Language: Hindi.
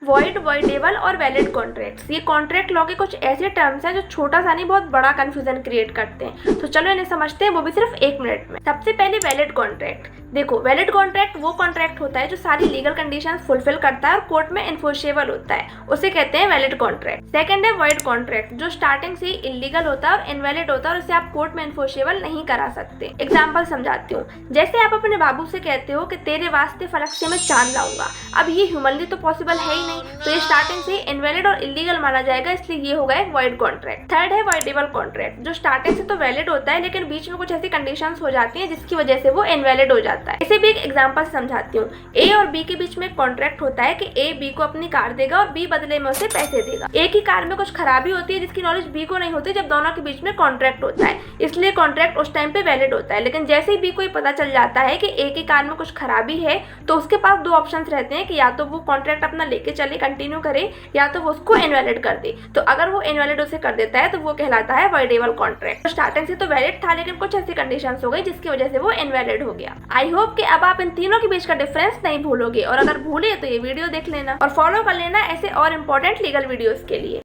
वॉइड, वॉइडेबल और वैलिड कॉन्ट्रैक्ट्स, ये कॉन्ट्रैक्ट लॉ के कुछ ऐसे टर्म्स हैं जो छोटा सा नहीं बहुत बड़ा कंफ्यूजन क्रिएट करते हैं। तो चलो इन्हें समझते हैं, वो भी सिर्फ 1 मिनट में। सबसे पहले वैलिड कॉन्ट्रैक्ट। देखो, वैलिड कॉन्ट्रैक्ट वो कॉन्ट्रैक्ट होता है जो सारी लीगल कंडीशंस फुलफिल करता है और कोर्ट में इन्फोर्सेबल होता है, उसे कहते हैं वैलिड कॉन्ट्रैक्ट। सेकंड है वॉइड कॉन्ट्रैक्ट, जो स्टार्टिंग से ही इलीगल होता है और इनवैलिड होता है और उसे आप कोर्ट में इन्फोर्सेबल नहीं करा सकते। एग्जाम्पल समझाती हूँ। जैसे आप अपने बाबू से कहते हो कि तेरे वास्ते फलक से मैं चांद लाऊंगा, अब ये ह्यूमनली तो पॉसिबल है ही नहीं, तो ये स्टार्टिंग से इनवैलिड और इलीगल माना जाएगा, इसलिए ये होगा एक वॉइड कॉन्ट्रैक्ट। थर्ड है वॉइडेबल कॉन्ट्रैक्ट, जो स्टार्टिंग से तो वैलिड होता है लेकिन बीच में कुछ ऐसी कंडीशंस हो जाती हैं जिसकी वजह से वो इनवैलिड हो जाता है। इसे भी एक एग्जांपल समझाती हूँ। ए और बी के बीच में कॉन्ट्रैक्ट होता है कि ए बी को अपनी कार देगा और बी बदले में उसे पैसे देगा। ए की कार में कुछ खराबी होती है जिसकी नॉलेज बी को नहीं होती जब दोनों के बीच में कॉन्ट्रैक्ट होता है, इसलिए कॉन्ट्रैक्ट उस टाइम पे वैलिड होता है। लेकिन जैसे ही बी को पता चल जाता है कि ए की कार में कुछ खराबी है, तो उसके पास 2 ऑप्शंस रहते हैं कि या तो वो कॉन्ट्रैक्ट अपना लेके चले, कंटिन्यू करे, या तो वो उसको इनवैलिड कर दे। तो अगर वो इनवैलिड उसे कर देता है तो वो कहलाता है वॉइडेबल कॉन्ट्रैक्ट। तो स्टार्टिंग से तो वैलिड था लेकिन कुछ ऐसी कंडीशंस हो गई जिसकी वजह से वो इनवैलिड हो गया। आई होप कि अब आप इन तीनों के बीच का डिफरेंस नहीं भूलोगे, और अगर भूले तो ये वीडियो देख लेना और फॉलो कर लेना ऐसे और इम्पोर्टेंट लीगल वीडियोस के लिए।